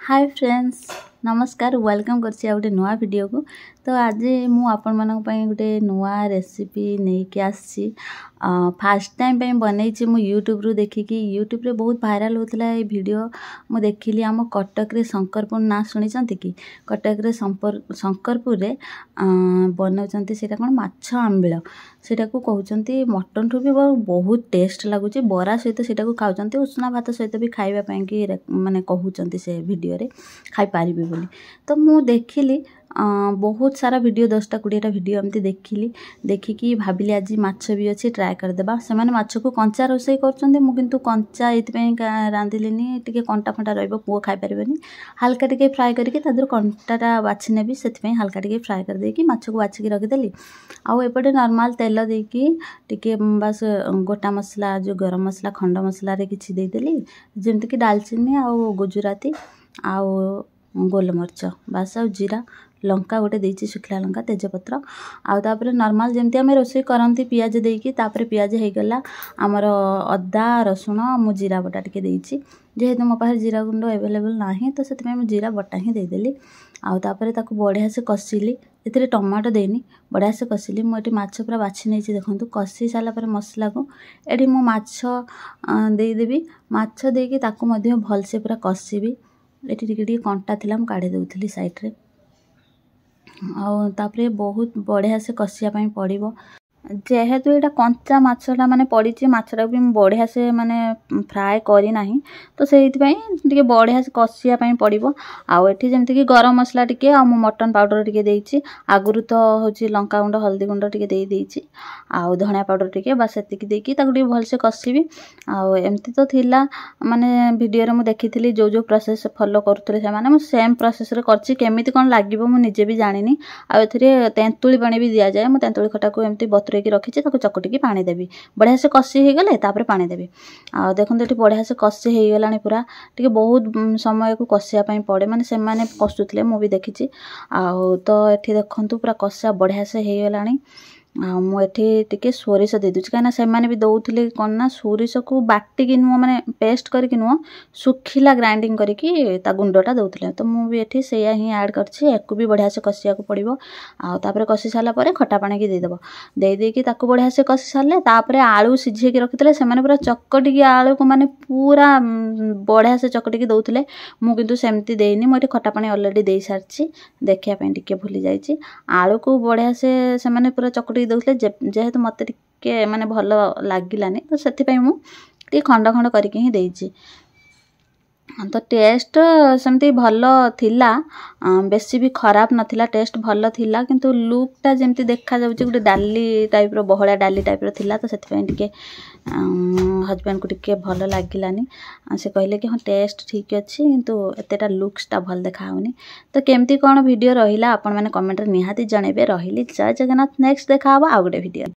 Hi friends नमस्कार welcome करछि आ गोटे नुआ वीडियो को। तो आज मु आपण मानक पई गोटे नुआ रेसिपी नहीं के आछि। फर्स्ट टाइम पे बनैछि मु यूट्यूब रु देखिकी। यूट्यूब रे बहुत भाइराल होतला ए वीडियो मु देखिली। हम कटक रे शंकरपुर ना सुनिचंती कि कटक रे शंकरपुर रे बनौचंती सेटा कोन माछ आंबिळ सेटा को कहउचंती। मटन ठु भी बहुत टेस्ट लागुची। बरा सहित सेटा को खाउचंती। उष्णा भात सहित भी खाइबा पई कि माने कहउचंती से वीडियो रे खाई पारिबे बोली। तो मु देखिली बहुत सारा वीडियो 10टा 20टा वीडियो एमती देखिली। देखिकी भाबिली आज माछ भी अच्छी ट्राए कर देबा। से माने माछ को कंचा रोसई करचंती। मु किंतु कंचा एति पई रांदिलिनी टिके कंटा फंटा रहइबो पुओ खाई परिबेनी। हल्का टिके फ्राई करके तादर कंटाटा बाछि नेबी। सेति पई हल्का टिके फ्राई कर देकी माछ को बाछि के रख देली। आउ एपटे नॉर्मल तेल देकी टिके बस गोटा मसला जो गरम मसला खंड मसला रे किछि दे देली। जेमति कि दालचीनी आउ गुजराती आउ गोलमरिच बास आउ जीरा लंका गोटे देइछि सुखला लंका तेजपत्र आउ तापर नॉर्मल जेमति हम रोसई करंती पियाज देकी तापर पियाज हे गला हमर अदा रसुण मु जीरा बटा टिके देइछि। जेहेतु मो पाखरे जीरा गुंड अवेलेबल नाही तो सेति मु जीरा बटा ही दे देली। आउ तापर ताकू बढ़िया से कसिली। एथिरे टमाटो देनी बढ़िया से कसिली। मु एटी माछ पूरा बाछि नैछि देखंतु। कसी साला पर मसला को एटी मु माछ दे देबी। माछ देकी ताकू मध्ये भल से पूरा कसिबी। एटी टिके कंटा थिला मु काढे देउथली साइड रे। आउ तापरे बहुत बढ़िया से कसिया पई पड़िबो। जेहेतु एटा कंचा माछटा माने पड़ीची माछटा भी बढ़िया से माने फ्राई करी नाही तो सेहिति पई टिके बढ़िया से कसिया पई पड़िबो। आउ एठी जेमति कि गरम मसला टिके आ मटन पाउडर टिके देइची। आगुरु तो होची लंका गुंड हल्दी गुंड टिके देई देइची। आउ धनिया पाउडर टिके बस एतिकी देकी ताकू टिके भल से कसिबी। आउ एमति तो थिला माने वीडियो रे मु देखिथिली जो जो प्रोसेस फॉलो करथले से माने मु सेम प्रोसेस रे करची। केमिति कोन लागिबो मु निजे भी जानिनी। आ एथिरे तेंतुली पानी भी दिया जाय। मु तेंतुली खटा को एमति बतरे की रखिछि ताको चकटी की पानी देबी। बढ़िया से कसी हे गले तापर पानी देबी। आ देखन एठी बढ़िया से कसी हे गलानी पूरा टिके बहुत समय को कसिया पई पड़े माने से माने कसुतले मु भी देखिछि। आ तो एठी देखंतु पूरा कसा बढ़िया से हे गलानी। मु एठी टिके सोरिस दे दुछि काना से माने भी दउथिले कोन ना सोरिस को बाटी कि नुवा माने पेस्ट करके नुवा सुखिला ग्राइंडिंग करके ता गुंडटा दउथिले। तो मु भी एठी सेया ही ऐड करछि। एको भी बढ़िया से कसिया को पड़िबो। आ तापर कसी साला परे खटा पानी की दे देबो। दे दे की ताको बढ़िया से कसी साले तापरे आलू सिझे के रखितले से माने पूरा चकटी की आलू को माने पूरा बढ़िया से चकटी की दउथिले। मु किंतु सेमति देइनी। मु एठी खटा पानी ऑलरेडी देई सारछि। देखिया पई टिके भूली जाईछि। आलू को बढ़िया से माने पूरा चकटी दउथिले जेहेतु मते टिके माने भलो लागिलानी तो सेति पई मु टी खंड खंड करके ही देइछि। तो टेस्ट सेमती भलो थिला। बेसी भी खराब नथिला। टेस्ट भलो थिला किंतु लुक टा जेमती देखा जाउची गुटे डाली टाइप रो बहळा डाली टाइप रो थिला। तो सेति पई टिके हस्बैंड को टिके भलो लागिलानी। से कहले कि हां टेस्ट ठीक अछि किंतु एतेटा लुक्स टा भल देखा होनी। तो केमती कोन वीडियो रहिला आपण माने कमेंट रे निहाती जणेबे। रहिली जय जगन्नाथ। नेक्स्ट देखा हबा आ गुटे वीडियो।